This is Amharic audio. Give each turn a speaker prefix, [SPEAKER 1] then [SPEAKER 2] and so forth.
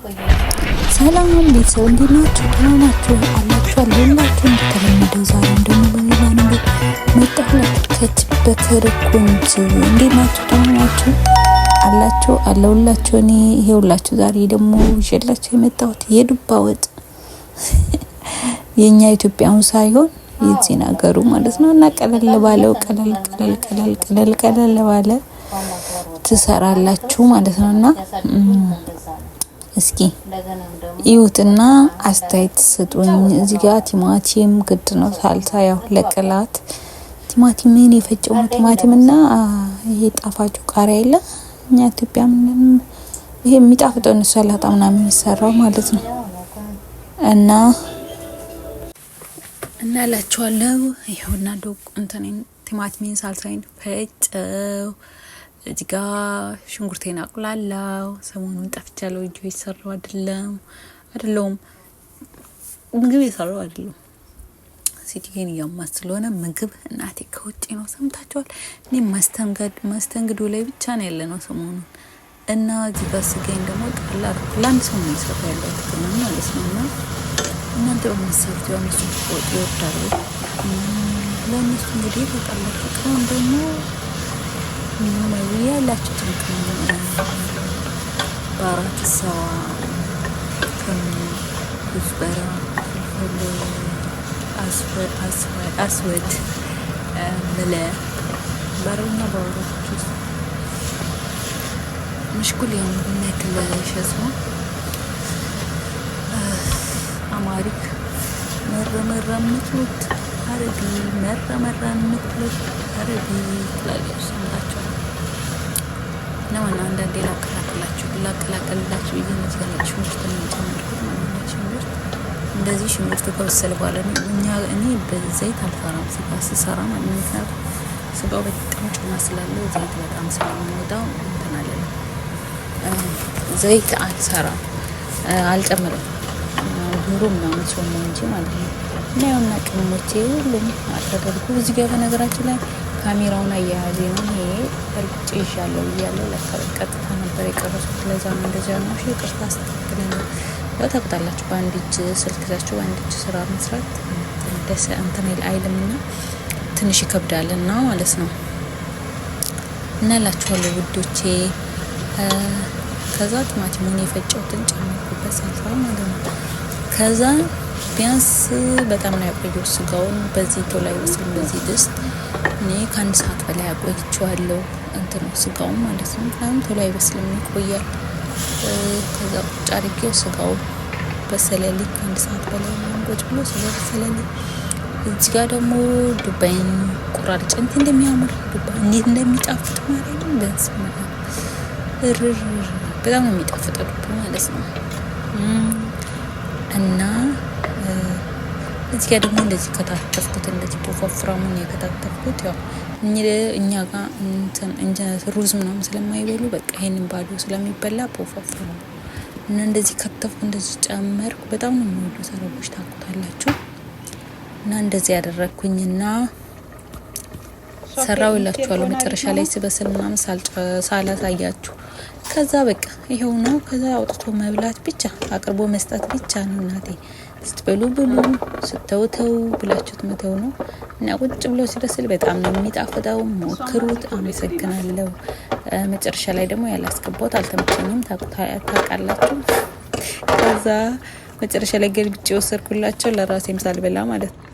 [SPEAKER 1] ሰላም ቤተሰብ እንዴት ናችሁ? ደህና ናችሁ? አላችሁ አለላችሁ? እንደተለመደው ዛሬም ደግሞ በሌላ ነገር መጣሁላችሁ በከረኩንት። እንዴት ናችሁ? ደህና ናችሁ? አላችሁ አለውላችሁ? እኔ ይሄውላችሁ ዛሬ ደግሞ ይዤላችሁ የመጣሁት የዱባ ወጥ የኛ ኢትዮጵያውን ሳይሆን የዚህ ነገሩ ማለት ነው። እና ቀለል ባለው ቀለል ባለ ትሰራላችሁ ማለት ነውና እስኪ ይውትና አስተያየት ስጡኝ። እዚህ ጋር ቲማቲም ግድ ነው፣ ሳልሳ ያው ለቅላት ቲማቲም ምን የፈጨው ቲማቲምና ይሄ ጣፋጩ ቃሪያ የለ እኛ ኢትዮጵያ ምን ይሄ የሚጣፍጠው ሰላጣ ምናምን የሚሰራው ማለት ነው። እና ላችኋለሁ ይሄውና ዶቅ እንትን ቲማቲምን ሳልሳይን ፈጨው እዚህ ጋር ሽንኩርቴን አቁላላው። ሰሞኑን ጠፍቻለሁ፣ ቪዲዮ እየሰራሁ አይደለም ምግብ እየሰራሁ አይደለም። ሲቲኬን ያማስ ስለሆነ ምግብ እናቴ ከውጪ ነው ሰምታችኋል። እኔ ማስተንግዶ ላይ ብቻ ነው ያለነው ሰሞኑን። እና እዚህ ጋር ስገኝ ደግሞ ጣላ ላንድ ሰው ነው እየሰራሁ ያለው ትክክል ማለት ነውና እናንተ በመሰረት ያው እሱ ወጥ ይወዳሉ። ለእነሱ እንግዲህ ተጣላችሁ ቀን ደግሞ ያላችሁ ትንከም ባራት ሰዋ ከዝበራ አስወድ መለ ባረኛ ባወራችሁ مشكل يوم ناكل شو اسمه أمارك مرة متلوت عربي مرة متلوت عربي لا ليش نلاقيه نوانا عندنا لاكلاكلاችሁ ይገኛል ሽምርት ተመንጨምርኩት ማለት ነው። ሽምርት እንደዚህ ሽምርት ከበሰለ በኋላ እኔ በዘይት አልፈራም ሲሰራ ማለት ነው። ስጋው በጣም ጭማ ስላለው ዘይት በጣም ስለሚወጣው እንትን አለ ዘይት አልሰራም አልጨምርም። ዶሮ ምናምን ሲሆን ነው እንጂ ማለት ነው። እና ያውና ቅመሞቼ ሁሉም አደረግኩ። እዚህ ጋር በነገራችን ላይ ካሜራውን አያያዜ ነው ይሄ እርጭ ይሻለው እያለው ለቀጥታ ነበር የቀረጽኩት። ለዛ ነው እንደዚያ ነው። እሺ ቅርታ አስተካክለን ያው ታውቃላችሁ፣ በአንድ እጅ ስልክ ይዛችሁ በአንድ እጅ ስራ መስራት ደስ እንትን አይልምና ትንሽ ይከብዳልና ማለት ነው። እና ላችኋለሁ ውዶቼ። ከዛ ቲማቲሙን የፈጨሁትን ጨመርኩበት ሳልሳ ማለት ነው። ከዛ ቢያንስ በጣም ነው ያቆየው ስጋውን በዚህ ቶሎ አይበስልም። በዚህ ድስት እኔ ከአንድ ሰዓት በላይ አቆይቼዋለሁ እንትን ስጋውን ማለት ነው። ምክንያቱም ቶሎ አይበስልም ይቆያል። ከዛ ቁጭ አድርጌው ስጋው በሰለልኝ ከአንድ ሰዓት በላይ ቁጭ ብሎ ስለበሰለልኝ እዚህ ጋር ደግሞ ዱባይን ቆራርጬ እንትን እንደሚያምር ዱባ እንዴት እንደሚጣፍጥ ማለት ነው። በስመ አብ በጣም ነው የሚጣፍጠው ዱባ ማለት ነው። እና እዚህ ጋር ደግሞ እንደዚህ ከታተፍኩት እንደዚህ ፖፎፍራሙን የከታተፍኩት ያው እኛ ጋር እንትን ሩዝ ምናምን ስለማይበሉ በቃ ይሄንን ባዶ ስለሚበላ ፖፎፍራሙ እና እንደዚህ ከተፍኩ እንደዚህ ጨመርኩ። በጣም ነው የሚወዱት አረቦች ታውቁታላችሁ። እና እንደዚህ ያደረኩኝና ሰራው ይላችኋለሁ። መጨረሻ ላይ ሲበስል ምናምን ሳላሳያችሁ ከዛ በቃ ይሄው ነው። ከዛ አውጥቶ መብላት ብቻ አቅርቦ መስጠት ብቻ ነው። እናቴ ስትበሉ ብሉ፣ ስተውተው ብላችሁት መተው ነው። እና ቁጭ ብሎ ሲበስል በጣም ነው የሚጣፍጠው። ሞክሩት። አመሰግናለሁ። መጨረሻ ላይ ደግሞ ያላስገባሁት አልተመቸኝም ታውቃላችሁ። ከዛ መጨረሻ ላይ ገልብጬ ወሰድኩላቸው ለራሴም ሳልበላ ማለት ነው።